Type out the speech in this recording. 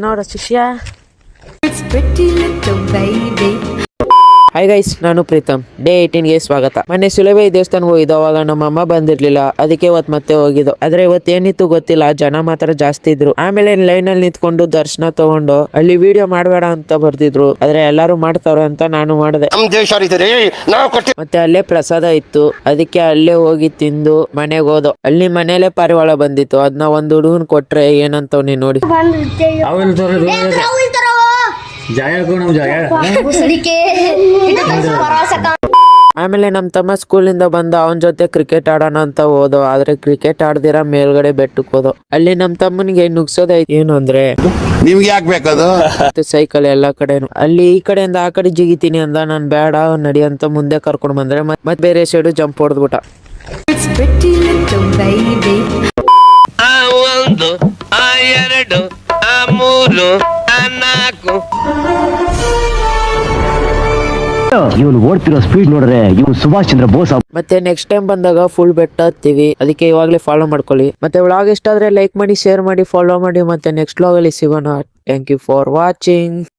ನೋಡ ಶಿಷ್ಯ. Hi guys, ನಾನು ಪ್ರೀತಮ್. ಡೇ 18ಗೆ ಸ್ವಾಗತ. ಮೊನ್ನೆ ಸುಲಭೆ ದೇವಸ್ಥಾನಕ್ಕೆ ಹೋಗಿದ್ದು. ಅವಾಗ ನಮ್ಮ ಅಮ್ಮ ಬಂದಿರ್ಲಿಲ್ಲ, ಅದಕ್ಕೆ ಇವತ್ತು ಮತ್ತೆ ಹೋಗಿದ್ದು. ಆದ್ರೆ ಇವತ್ತು ಏನಿತ್ತು ಗೊತ್ತಿಲ್ಲ, ಜನ ಮಾತ್ರ ಜಾಸ್ತಿ ಇದ್ರು. ಆಮೇಲೆ ಲೈನ್ ಅಲ್ಲಿ ನಿಂತ್ಕೊಂಡು ದರ್ಶನ ತಗೊಂಡು ಅಲ್ಲಿ ವಿಡಿಯೋ ಮಾಡಬೇಡ ಅಂತ ಬರ್ದಿದ್ರು. ಆದ್ರೆ ಎಲ್ಲಾರು ಮಾಡ್ತಾವ್ರೆ ಅಂತ ನಾನು ಮಾಡಿದೆ. ಮತ್ತೆ ಅಲ್ಲೇ ಪ್ರಸಾದ ಇತ್ತು, ಅದಕ್ಕೆ ಅಲ್ಲೇ ಹೋಗಿ ತಿಂದು ಮನೆಗೆ ಹೋದೋ. ಅಲ್ಲಿ ಮನೇಲೆ ಪಾರಿವಾಳ ಬಂದಿತ್ತು, ಅದನ್ನ ಒಂದ್ ಹುಡುಗನ್ ಕೊಟ್ರೆ ಏನಂತವ್ನಿ ನೋಡಿ. ಆಮೇಲೆ ನಮ್ ತಮ್ಮ ಸ್ಕೂಲಿಂದ ಬಂದ, ಅವನ ಜೊತೆ ಕ್ರಿಕೆಟ್ ಆಡೋಣ ಅಂತ ಹೋದೋ. ಆದ್ರೆ ಕ್ರಿಕೆಟ್ ಆಡ್ದಿರ ಮೇಲ್ಗಡೆ ಬೆಟ್ಟಕ್ಕೆ ಹೋದೋ. ಅಲ್ಲಿ ನಮ್ ತಮ್ಮನಿಗೆ ನುಗ್ಸೋದೈತಿ. ಏನು ಅಂದ್ರೆ ನಿಮ್ಗೆ ಯಾಕೆ ಬೇಕದು ಸೈಕಲ್ ಎಲ್ಲಾ ಕಡೆನು. ಅಲ್ಲಿ ಈ ಕಡೆಯಿಂದ ಆ ಕಡೆ ಜಿಗಿತೀನಿ ಅಂದ. ನಾನ್ ಬೇಡ ನಡಿ ಅಂತ ಮುಂದೆ ಕರ್ಕೊಂಡ್ ಬಂದ್ರೆ ಮತ್ತೆ ಬೇರೆ ಸೈಡು ಜಂಪ್ ಹೊಡೆದ್ಬಿಟ್ಟ. ಎರಡು ಮೂರು ನಾಲ್ಕು. ಇವನು ಓಡ್ತಿರೋ ಸ್ಪೀಡ್ ನೋಡ್ರೆ ಇವನು ಸುಭಾಷ್ ಚಂದ್ರ ಬೋಸ್. ಮತ್ತೆ ನೆಕ್ಸ್ಟ್ ಟೈಮ್ ಬಂದಾಗ ಫುಲ್ ಬೆಟ್ಟ ಹತ್ತೀವಿ, ಅದಕ್ಕೆ ಇವಾಗಲೇ ಫಾಲೋ ಮಾಡ್ಕೊಳ್ಳಿ. ಮತ್ತೆ ವ್ಲಾಗ್ ಇಷ್ಟ ಆದ್ರೆ ಲೈಕ್ ಮಾಡಿ, ಶೇರ್ ಮಾಡಿ, ಫಾಲೋ ಮಾಡಿ. ಮತ್ತೆ ನೆಕ್ಸ್ಟ್ ವ್ಲಾಗ್ ಅಲ್ಲಿ ಸಿಗೋಣ. Thank you for watching.